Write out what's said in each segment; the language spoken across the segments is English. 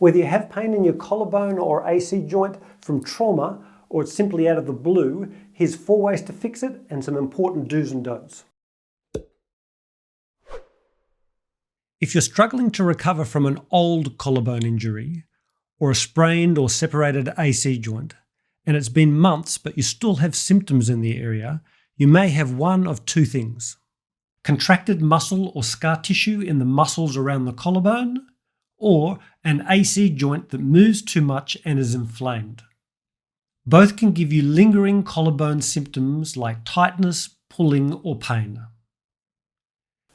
Whether you have pain in your collarbone or AC joint from trauma, or it's simply out of the blue, here's 4 ways to fix it and some important do's and don'ts. If you're struggling to recover from an old collarbone injury, or a sprained or separated AC joint, and it's been months but you still have symptoms in the area, you may have one of 2 things: contracted muscle or scar tissue in the muscles around the collarbone, or an AC joint that moves too much and is inflamed. Both can give you lingering collarbone symptoms like tightness, pulling, or pain.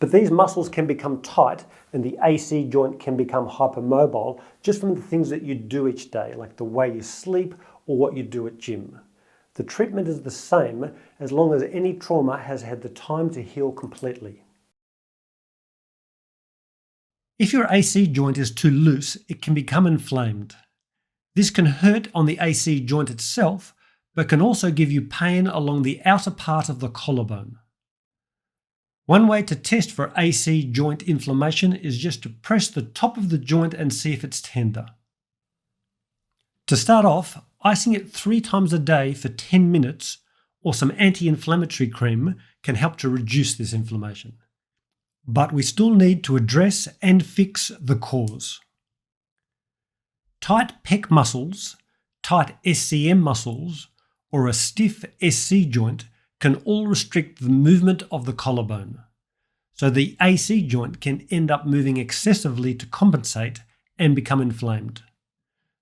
But these muscles can become tight and the AC joint can become hypermobile just from the things that you do each day, like the way you sleep or what you do at gym. The treatment is the same as long as any trauma has had the time to heal completely. If your AC joint is too loose, it can become inflamed. This can hurt on the AC joint itself, but can also give you pain along the outer part of the collarbone. One way to test for AC joint inflammation is just to press the top of the joint and see if it's tender. To start off, icing it 3 times a day for 10 minutes or some anti-inflammatory cream can help to reduce this inflammation. But we still need to address and fix the cause. Tight pec muscles, tight SCM muscles, or a stiff SC joint can all restrict the movement of the collarbone, so the AC joint can end up moving excessively to compensate and become inflamed.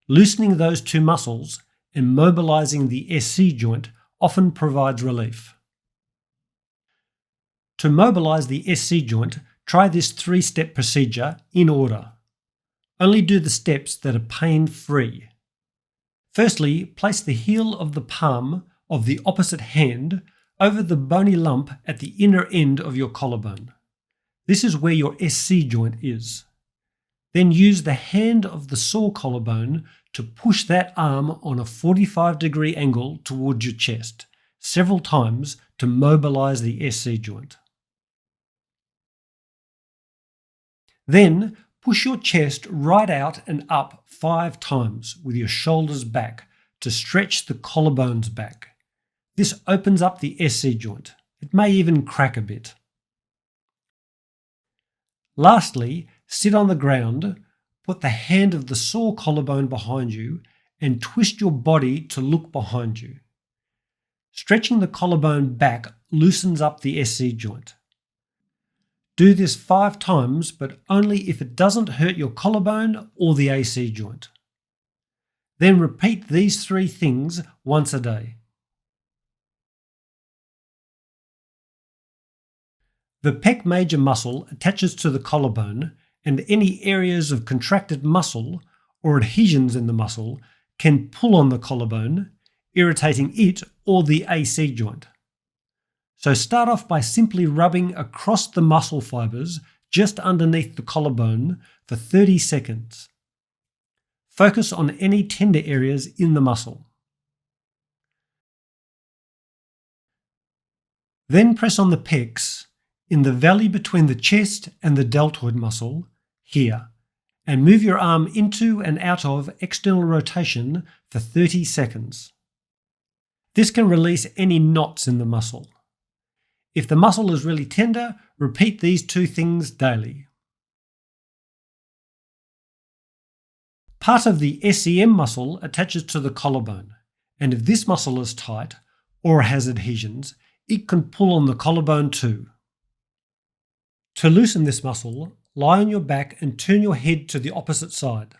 Loosening those 2 muscles and mobilizing the SC joint often provides relief. To mobilize the SC joint, try this 3-step procedure in order. Only do the steps that are pain-free. Firstly, place the heel of the palm of the opposite hand over the bony lump at the inner end of your collarbone. This is where your SC joint is. Then use the hand of the sore collarbone to push that arm on a 45-degree angle towards your chest several times to mobilize the SC joint. Then push your chest right out and up 5 times with your shoulders back to stretch the collarbones back. This opens up the SC joint. It may even crack a bit. Lastly, sit on the ground, put the hand of the sore collarbone behind you and twist your body to look behind you. Stretching the collarbone back loosens up the SC joint. Do this 5 times, but only if it doesn't hurt your collarbone or the AC joint. Then repeat these 3 things once a day. The Pec Major muscle attaches to the collarbone, and any areas of contracted muscle or adhesions in the muscle can pull on the collarbone, irritating it or the AC joint. So start off by simply rubbing across the muscle fibers just underneath the collarbone for 30 seconds. Focus on any tender areas in the muscle. Then press on the pecs in the valley between the chest and the deltoid muscle here, and move your arm into and out of external rotation for 30 seconds. This can release any knots in the muscle. If the muscle is really tender, repeat these 2 things daily. Part of the SCM muscle attaches to the collarbone, and if this muscle is tight or has adhesions, it can pull on the collarbone too. To loosen this muscle, lie on your back and turn your head to the opposite side.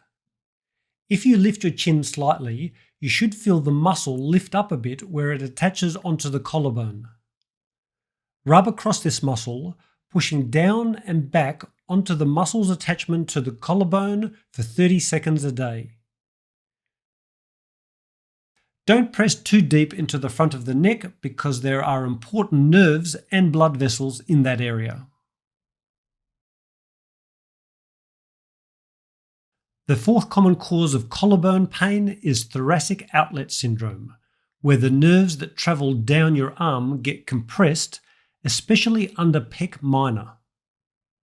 If you lift your chin slightly, you should feel the muscle lift up a bit where it attaches onto the collarbone. Rub across this muscle, pushing down and back onto the muscle's attachment to the collarbone for 30 seconds a day. Don't press too deep into the front of the neck because there are important nerves and blood vessels in that area. The 4th common cause of collarbone pain is thoracic outlet syndrome, where the nerves that travel down your arm get compressed, especially under pec minor.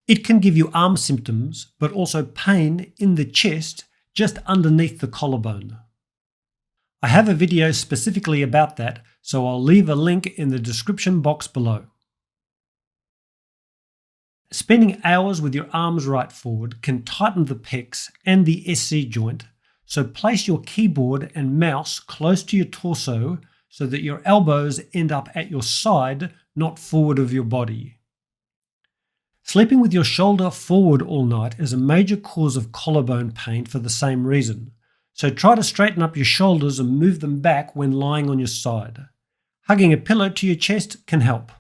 It can give you arm symptoms, but also pain in the chest just underneath the collarbone. I have a video specifically about that, so I'll leave a link in the description box below. Spending hours with your arms right forward can tighten the pecs and the SC joint, so place your keyboard and mouse close to your torso so that your elbows end up at your side, not forward of your body. Sleeping with your shoulder forward all night is a major cause of collarbone pain for the same reason, so try to straighten up your shoulders and move them back when lying on your side. Hugging a pillow to your chest can help.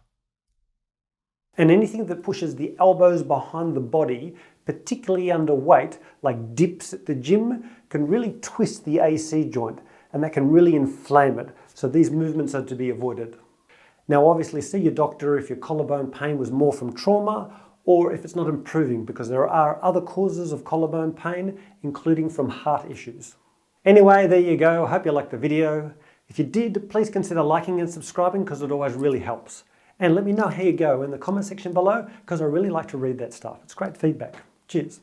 And anything that pushes the elbows behind the body, particularly under weight, like dips at the gym, can really twist the AC joint, and that can really inflame it. So these movements are to be avoided. Now obviously see your doctor if your collarbone pain was more from trauma or if it's not improving, because there are other causes of collarbone pain, including from heart issues. Anyway, there you go. I hope you liked the video. If you did, please consider liking and subscribing because it always really helps. And let me know how you go in the comment section below because I really like to read that stuff. It's great feedback. Cheers.